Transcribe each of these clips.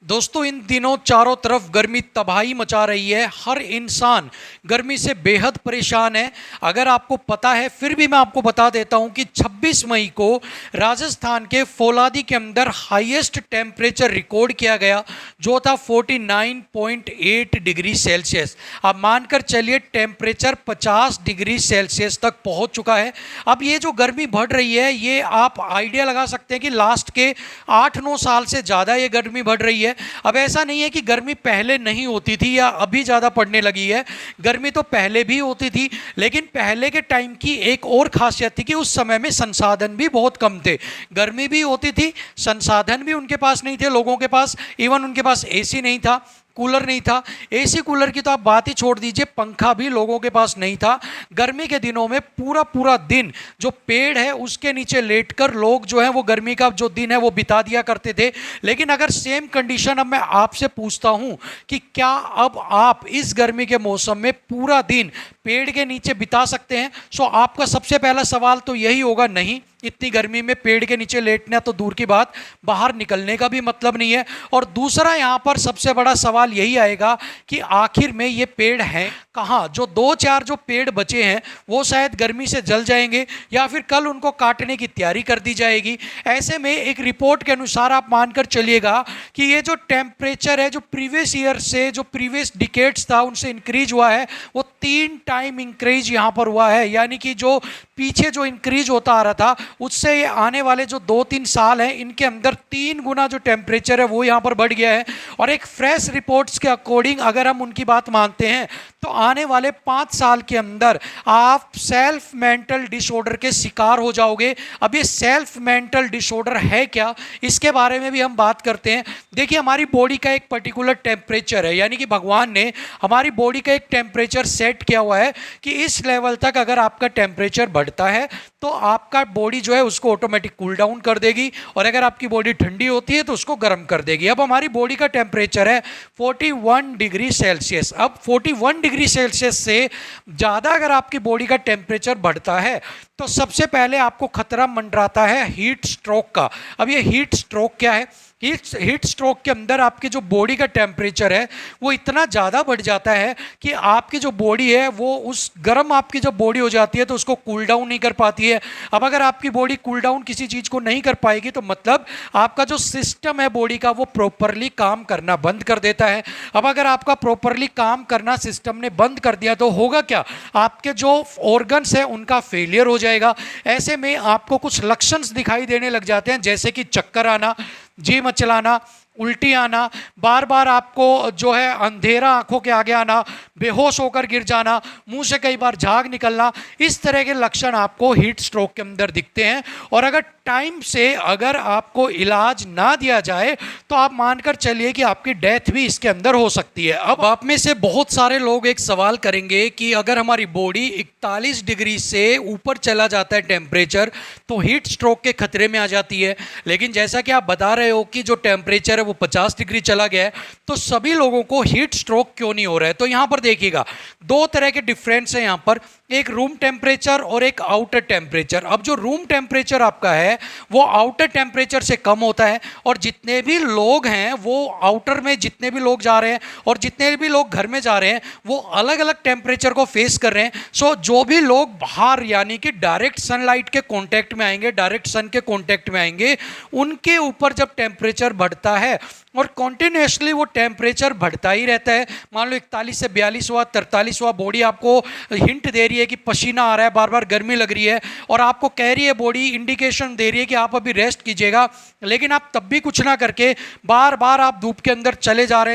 दोस्तों इन दिनों चारों तरफ गर्मी तबाही मचा रही है। हर इंसान गर्मी से बेहद परेशान है। अगर आपको पता है फिर भी मैं आपको बता देता हूं कि 26 मई को राजस्थान के फौलादी के अंदर हाईएस्ट टेम्परेचर रिकॉर्ड किया गया, जो था 49.8 डिग्री सेल्सियस। अब मानकर चलिए टेम्परेचर 50 डिग्री सेल्सियस तक पहुंच चुका है। अब ये जो गर्मी बढ़ रही है, ये आप आइडिया लगा सकते हैं कि लास्ट के 8-9 साल से ज़्यादा ये गर्मी बढ़ रही है। अब ऐसा नहीं है कि गर्मी पहले नहीं होती थी या अभी ज़्यादा पड़ने लगी है। गर्मी तो पहले भी होती थी, लेकिन पहले के टाइम की एक और खासियत थी कि उस समय में संसाधन भी बहुत कम थे। गर्मी भी होती थी, संसाधन भी उनके पास नहीं थे लोगों के पास। इवन उनके पास एसी नहीं था, कूलर नहीं था। एसी कूलर की तो आप बात ही छोड़ दीजिए, पंखा भी लोगों के पास नहीं था। गर्मी के दिनों में पूरा पूरा दिन जो पेड़ है उसके नीचे लेटकर लोग जो है वो गर्मी का जो दिन है वो बिता दिया करते थे। लेकिन अगर सेम कंडीशन अब मैं आपसे पूछता हूं कि क्या अब आप इस गर्मी के मौसम में पूरा दिन पेड़ के नीचे बिता सकते हैं? सो आपका सबसे पहला सवाल तो यही होगा, नहीं, इतनी गर्मी में पेड़ के नीचे लेटना तो दूर की बात, बाहर निकलने का भी मतलब नहीं है। और दूसरा यहाँ पर सबसे बड़ा सवाल यही आएगा कि आखिर में ये पेड़ हैं कहाँ? जो 2-4 जो पेड़ बचे हैं वो शायद गर्मी से जल जाएंगे या फिर कल उनको काटने की तैयारी कर दी जाएगी। ऐसे में एक रिपोर्ट के अनुसार आप मानकर चलिएगा कि ये जो टेम्परेचर है, जो प्रीवियस ईयर से, जो प्रीवियस डिकेड्स था उनसे इंक्रीज हुआ है, वो 3 टाइम इंक्रीज यहाँ पर हुआ है। यानी कि जो पीछे जो इंक्रीज होता आ रहा था उससे ये आने वाले जो 2-3 साल हैं इनके अंदर 3 गुना जो टेम्परेचर है वो यहाँ पर बढ़ गया है। और एक फ्रेश रिपोर्ट्स के अकॉर्डिंग अगर हम उनकी बात मानते हैं तो आने वाले 5 साल के अंदर आप सेल्फ मेंटल डिसऑर्डर के शिकार हो जाओगे। अब ये सेल्फ मेंटल डिसऑर्डर है क्या, इसके बारे में भी हम बात करते हैं। देखिए, हमारी बॉडी का एक पर्टिकुलर टेम्परेचर है, यानी कि भगवान ने हमारी बॉडी का एक टेम्परेचर सेट किया हुआ है कि इस लेवल तक अगर आपका टेम्परेचर बढ़ता है तो आपका बॉडी जो है उसको ऑटोमेटिक कूल डाउन कर देगी, और अगर आपकी बॉडी ठंडी होती है तो उसको गर्म कर देगी। अब हमारी बॉडी का टेम्परेचर है 41 डिग्री सेल्सियस। अब 41 डिग्री सेल्सियस से ज़्यादा अगर आपकी बॉडी का टेम्परेचर बढ़ता है तो सबसे पहले आपको खतरा मंडराता है हीट स्ट्रोक का। अब ये हीट स्ट्रोक क्या है? हीट स्ट्रोक के अंदर आपकी जो बॉडी का टेम्परेचर है वो इतना ज़्यादा बढ़ जाता है कि आपकी जो बॉडी है वो उस गर्म आपकी जब बॉडी हो जाती है तो उसको कूल डाउन नहीं कर पाती है। अब अगर आपकी बॉडी कूल डाउन किसी चीज़ को नहीं कर पाएगी तो मतलब आपका जो सिस्टम है बॉडी का वो प्रॉपरली काम करना बंद कर देता है। अब अगर आपका प्रॉपरली काम करना सिस्टम ने बंद कर दिया तो होगा क्या? आपके जो ऑर्गन्स हैं उनका फेलियर हो जाएगा। ऐसे में आपको कुछ लक्षण दिखाई देने लग जाते हैं, जैसे कि चक्कर आना, जी मचलाना, उल्टी आना, बार बार आपको जो है अंधेरा आंखों के आगे आना, बेहोश होकर गिर जाना, मुंह से कई बार झाग निकलना, इस तरह के लक्षण आपको हीट स्ट्रोक के अंदर दिखते हैं। और अगर टाइम से अगर आपको इलाज ना दिया जाए तो आप मानकर चलिए कि आपकी डेथ भी इसके अंदर हो सकती है। अब आप में से बहुत सारे लोग एक सवाल करेंगे कि अगर हमारी बॉडी 41 डिग्री से ऊपर चला जाता है टेम्परेचर तो हीट स्ट्रोक के खतरे में आ जाती है। लेकिन जैसा कि आप बता रहे हो कि जो टेम्परेचर है वो 50 डिग्री चला गया है तो सभी लोगों को हीट स्ट्रोक क्यों नहीं हो रहा है? तो यहां पर देखिएगा, 2 तरह के डिफरेंस है यहां पर, एक रूम टेम्परेचर और एक आउटर टेम्परेचर। अब जो रूम टेम्परेचर आपका है वो आउटर टेम्परेचर से कम होता है, और जितने भी लोग हैं वो आउटर में जितने भी लोग जा रहे हैं और जितने भी लोग घर में जा रहे हैं वो अलग अलग टेम्परेचर को फेस कर रहे हैं। सो जो भी लोग बाहर यानी कि डायरेक्ट सनलाइट के कांटेक्ट में आएंगे, डायरेक्ट सन के कांटेक्ट में आएंगे, उनके ऊपर जब टेम्परेचर बढ़ता है और कॉन्टिन्यूसली वो टेम्परेचर बढ़ता ही रहता है, मान लो 41 से 42 हुआ, 43 हुआ, बॉडी आपको हिंट दे रही है कि पसीना आ रहा है, बार बार गर्मी लग रही है, और आपको कह रही है बॉडी, इंडिकेशन दे रही है कि आप अभी रेस्ट कीजिएगा, लेकिन आप तब भी कुछ ना करके बार बार आप धूप के अंदर चले जा रहे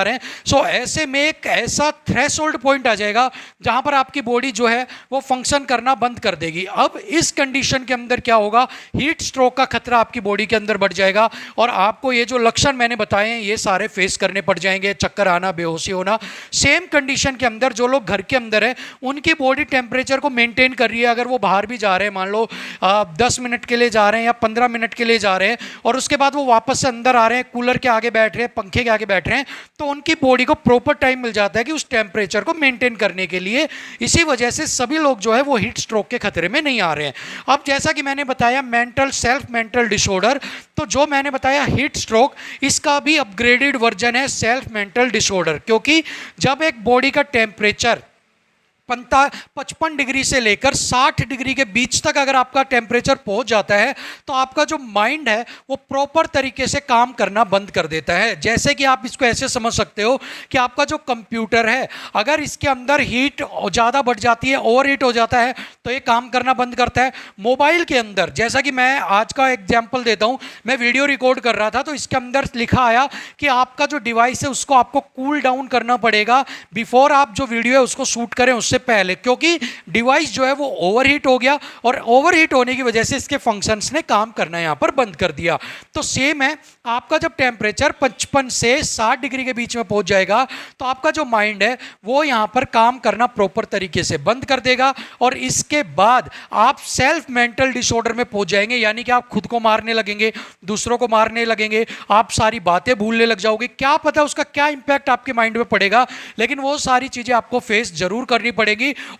हैं। सो ऐसे में एक ऐसा थ्रेशोल्ड पॉइंट आ जाएगा जहां पर आपकी बॉडी जो है वो फंक्शन करना बंद कर देगी। अब इस कंडीशन के अंदर क्या होगा? हीट स्ट्रोक का खतरा आपकी बॉडी के अंदर बढ़ जाएगा और आपको ये जो लक्षण मैंने बताए हैं ये सारे फेस करने पड़ जाएंगे, चक्कर आना, बेहोशी होना। सेम कंडीशन के अंदर जो लोग घर के अंदर है उनकी बॉडी टेम्परेचर को मेंटेन कर रही है, अगर वो बाहर भी जा रहे हैं, मान लो 10 मिनट के लिए जा रहे हैं या 15 मिनट के लिए जा रहे हैं और उसके बाद वो वापस से अंदर आ रहे हैं, कूलर के आगे बैठ रहे हैं, पंखे के आगे बैठ रहे हैं, तो उनकी बॉडी को प्रॉपर टाइम मिल जाता है कि उस टेम्परेचर को मेंटेन करने के लिए। इसी वजह से सभी लोग जो है वो हीट स्ट्रोक के खतरे में नहीं आ रहे हैं। अब जैसा कि मैंने बताया सेल्फ मेंटल डिसऑर्डर, तो जो मैंने बताया हीट स्ट्रोक, रोग, इसका भी अपग्रेडेड वर्जन है सेल्फ मेंटल डिसऑर्डर। क्योंकि जब एक बॉडी का टेम्परेचर 55 डिग्री से लेकर 60 डिग्री के बीच तक अगर आपका टेम्परेचर पहुंच जाता है तो आपका जो माइंड है वो प्रॉपर तरीके से काम करना बंद कर देता है। जैसे कि आप इसको ऐसे समझ सकते हो कि आपका जो कंप्यूटर है, अगर इसके अंदर हीट ज़्यादा बढ़ जाती है, ओवर हीट हो जाता है, तो ये काम करना बंद करता है। मोबाइल के अंदर, जैसा कि मैं आज का एग्जाम्पल देता हूँ, मैं वीडियो रिकॉर्ड कर रहा था तो इसके अंदर लिखा आया कि आपका जो डिवाइस है उसको आपको कूल डाउन करना पड़ेगा बिफोर आप जो वीडियो है उसको शूट करें उससे पहले, क्योंकि डिवाइस जो है वो ओवरहीट हो गया और ओवरहीट होने की वजह से इसके फंक्शंस ने काम करना यहां पर बंद कर दिया। तो सेम है, आपका जब टेम्परेचर 55 से 60 डिग्री के बीच में पहुंच जाएगा तो आपका जो माइंड है वो यहां पर काम करना प्रॉपर तरीके से बंद कर देगा और इसके बाद आप सेल्फ मेंटल डिसऑर्डर में पहुंच जाएंगे। यानी कि आप खुद को मारने लगेंगे, दूसरों को मारने लगेंगे, आप सारी बातें भूलने लग जाओगे। क्या पता उसका क्या इंपैक्ट आपके माइंड में पड़ेगा, लेकिन वो सारी चीजें आपको फेस जरूर करनी पड़ेगी।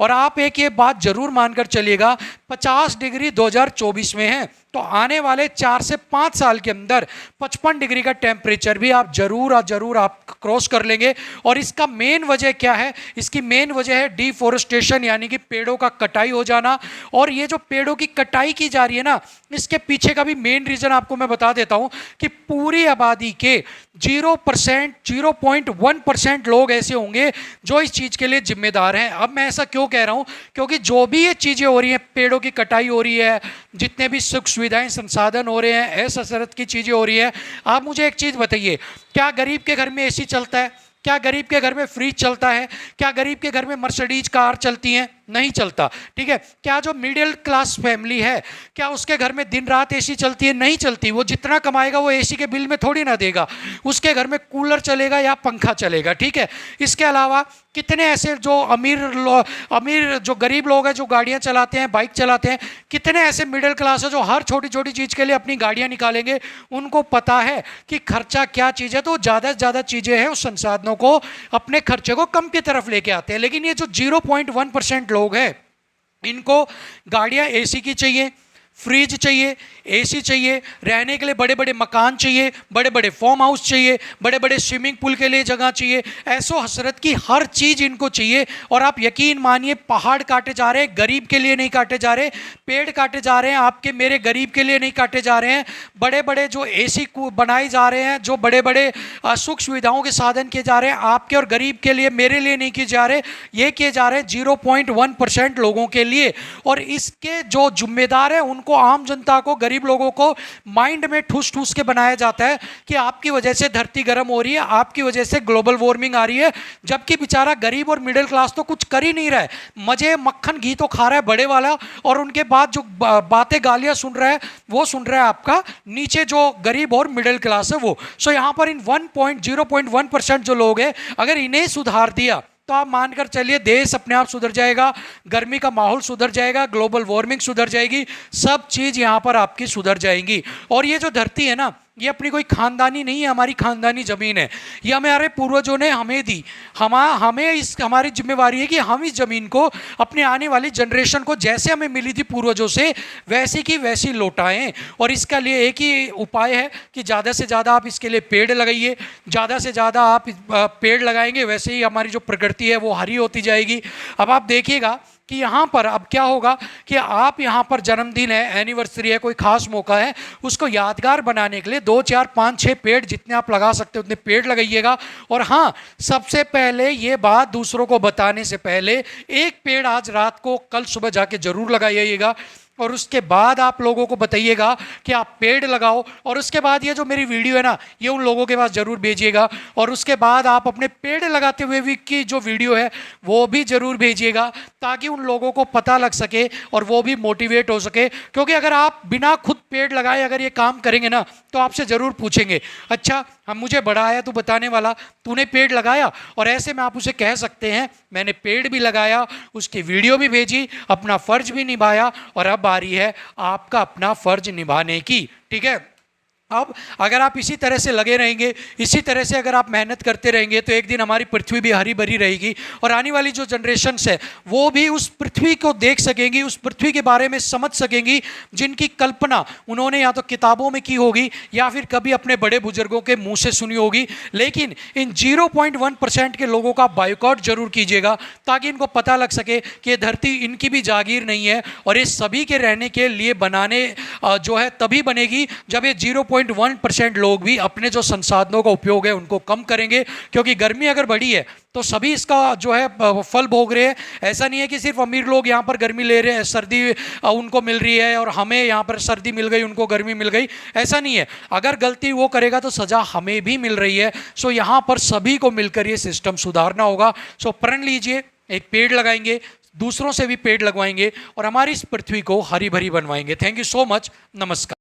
और आप एक ये बात जरूर मानकर चलिएगा, 50 डिग्री 2024 में है तो आने वाले 4 से 5 साल के अंदर 55 डिग्री का टेम्परेचर भी आप जरूर आप क्रॉस कर लेंगे। और इसका मेन वजह क्या है? इसकी मेन वजह है डिफॉरेस्टेशन, यानी कि पेड़ों का कटाई हो जाना। और ये जो पेड़ों की कटाई की जा रही है ना, इसके पीछे का भी मेन रीजन आपको मैं बता देता हूं कि पूरी आबादी के 0.1% लोग ऐसे होंगे जो इस चीज के लिए जिम्मेदार हैं। अब मैं ऐसा क्यों कह रहा हूं? क्योंकि जो भी ये चीजें हो रही हैं, पेड़ों की कटाई हो रही है, जितने भी सुख सुविधाएं संसाधन हो रहे हैं, असरत की चीजें हो रही है। आप मुझे एक चीज बताइए, क्या गरीब के घर में एसी चलता है? क्या गरीब के घर में फ्रिज चलता है? क्या गरीब के घर में मर्सिडीज कार चलती हैं? नहीं चलता। ठीक है, क्या जो मिडिल क्लास फैमिली है, क्या उसके घर में दिन रात एसी चलती है? नहीं चलती। वो जितना कमाएगा वो एसी के बिल में थोड़ी ना देगा, उसके घर में कूलर चलेगा या पंखा चलेगा। ठीक है, इसके अलावा कितने ऐसे जो अमीर जो गरीब लोग हैं जो गाड़ियां चलाते हैं, बाइक चलाते हैं, कितने ऐसे मिडिल क्लास है जो हर छोटी छोटी चीज के लिए अपनी गाड़ियां निकालेंगे। उनको पता है कि खर्चा क्या चीज है, तो ज्यादा से ज्यादा चीजें हैं उस संसाधनों को अपने खर्चे को कम की तरफ लेके आते हैं। लेकिन ये जो 0.1% लोग हैं, इनको गाड़ियां एसी की चाहिए, फ्रिज चाहिए, एसी चाहिए, रहने के लिए बड़े बड़े मकान चाहिए, बड़े बड़े फार्म हाउस चाहिए, बड़े बड़े स्विमिंग पूल के लिए जगह चाहिए। ऐसो हसरत की हर चीज इनको चाहिए। और आप यकीन मानिए, पहाड़ काटे जा रहे हैं, गरीब के लिए नहीं काटे जा रहे, पेड़ काटे जा रहे हैं, आपके मेरे गरीब के लिए नहीं काटे जा रहे हैं। बड़े बड़े जो एसी बनाए जा रहे हैं, जो बड़े बड़े सुख सुविधाओं के साधन किए जा रहे हैं, आपके और गरीब के लिए, मेरे लिए नहीं किए जा रहे, ये किए जा रहे हैं 0.1% लोगों के लिए। और इसके जो जिम्मेदार हैं उनको, आम जनता को, गरीब लोगों को माइंड में ठूस ठूस के बनाया जाता है कि आपकी वजह से धरती गर्म हो रही है, आपकी वजह से ग्लोबल वार्मिंग आ रही है। जबकि बेचारा गरीब और मिडिल क्लास तो कुछ कर ही नहीं रहा है, मजे मक्खन घी तो खा रहा है बड़े वाला, और उनके बाद जो बातें गालियां सुन रहा है वो सुन रहा है आपका नीचे जो गरीब और मिडिल क्लास है वो। सो यहां पर इन 0.1% जो लोग हैं, अगर इन्हें सुधार दिया तो आप मानकर चलिए देश अपने आप सुधर जाएगा, गर्मी का माहौल सुधर जाएगा, ग्लोबल वार्मिंग सुधर जाएगी, सब चीज यहां पर आपकी सुधर जाएंगी। और ये जो धरती है ना, ये अपनी कोई खानदानी नहीं है, हमारी खानदानी जमीन है, ये हमारे पूर्वजों ने हमें दी। हमारी जिम्मेवारी है कि हम इस जमीन को अपने आने वाली जनरेशन को जैसे हमें मिली थी पूर्वजों से, वैसी की वैसी लौटाएं। और इसका लिए एक ही उपाय है कि ज़्यादा से ज़्यादा आप इसके लिए पेड़ लगाइए। ज़्यादा से ज़्यादा आप पेड़ लगाएंगे, वैसे ही हमारी जो प्रकृति है वो हरी होती जाएगी। अब आप देखिएगा कि यहाँ पर अब क्या होगा कि आप यहाँ पर जन्मदिन है, एनिवर्सरी है, कोई खास मौका है, उसको यादगार बनाने के लिए 2, 4, 5, 6 पेड़ जितने आप लगा सकते हो उतने पेड़ लगाइएगा। और हाँ, सबसे पहले ये बात दूसरों को बताने से पहले एक पेड़ आज रात को, कल सुबह जाके जरूर लगाइएगा। और उसके बाद आप लोगों को बताइएगा कि आप पेड़ लगाओ। और उसके बाद ये जो मेरी वीडियो है ना, ये उन लोगों के पास जरूर भेजिएगा। और उसके बाद आप अपने पेड़ लगाते हुए भी की जो वीडियो है वो भी जरूर भेजिएगा, ताकि उन लोगों को पता लग सके और वो भी मोटिवेट हो सके। क्योंकि अगर आप बिना खुद पेड़ लगाए अगर ये काम करेंगे ना, तो आपसे जरूर पूछेंगे, अच्छा हम मुझे बड़ा आया तू बताने वाला, तूने पेड़ लगाया? और ऐसे में आप उसे कह सकते हैं मैंने पेड़ भी लगाया, उसकी वीडियो भी भेजी, अपना फर्ज भी निभाया, और अब बारी है आपका अपना फर्ज निभाने की। ठीक है, अब अगर आप इसी तरह से लगे रहेंगे, इसी तरह से अगर आप मेहनत करते रहेंगे, तो एक दिन हमारी पृथ्वी भी हरी भरी रहेगी और आने वाली जो जनरेशन्स है वो भी उस पृथ्वी को देख सकेंगी, उस पृथ्वी के बारे में समझ सकेंगी जिनकी कल्पना उन्होंने या तो किताबों में की होगी या फिर कभी अपने बड़े बुजुर्गों के मुंह से सुनी होगी। लेकिन इन 0.1% के लोगों का बायकॉट जरूर कीजिएगा, ताकि इनको पता लग सके कि ये धरती इनकी भी जागीर नहीं है और ये सभी के रहने के लिए बनाने जो है तभी बनेगी जब ये 0.1% लोग भी अपने जो संसाधनों का उपयोग है उनको कम करेंगे। क्योंकि गर्मी अगर बढ़ी है तो सभी इसका जो है फल भोग रहे हैं। ऐसा नहीं है कि सिर्फ अमीर लोग यहाँ पर गर्मी ले रहे हैं, सर्दी उनको मिल रही है और हमें यहाँ पर सर्दी मिल गई, उनको गर्मी मिल गई, ऐसा नहीं है। अगर गलती वो करेगा तो सज़ा हमें भी मिल रही है। सो यहाँ पर सभी को मिलकर ये सिस्टम सुधारना होगा। सो प्रण लीजिए, एक पेड़ लगाएंगे, दूसरों से भी पेड़ लगवाएंगे और हमारी इस पृथ्वी को हरी भरी बनवाएंगे। Thank you so much. नमस्कार।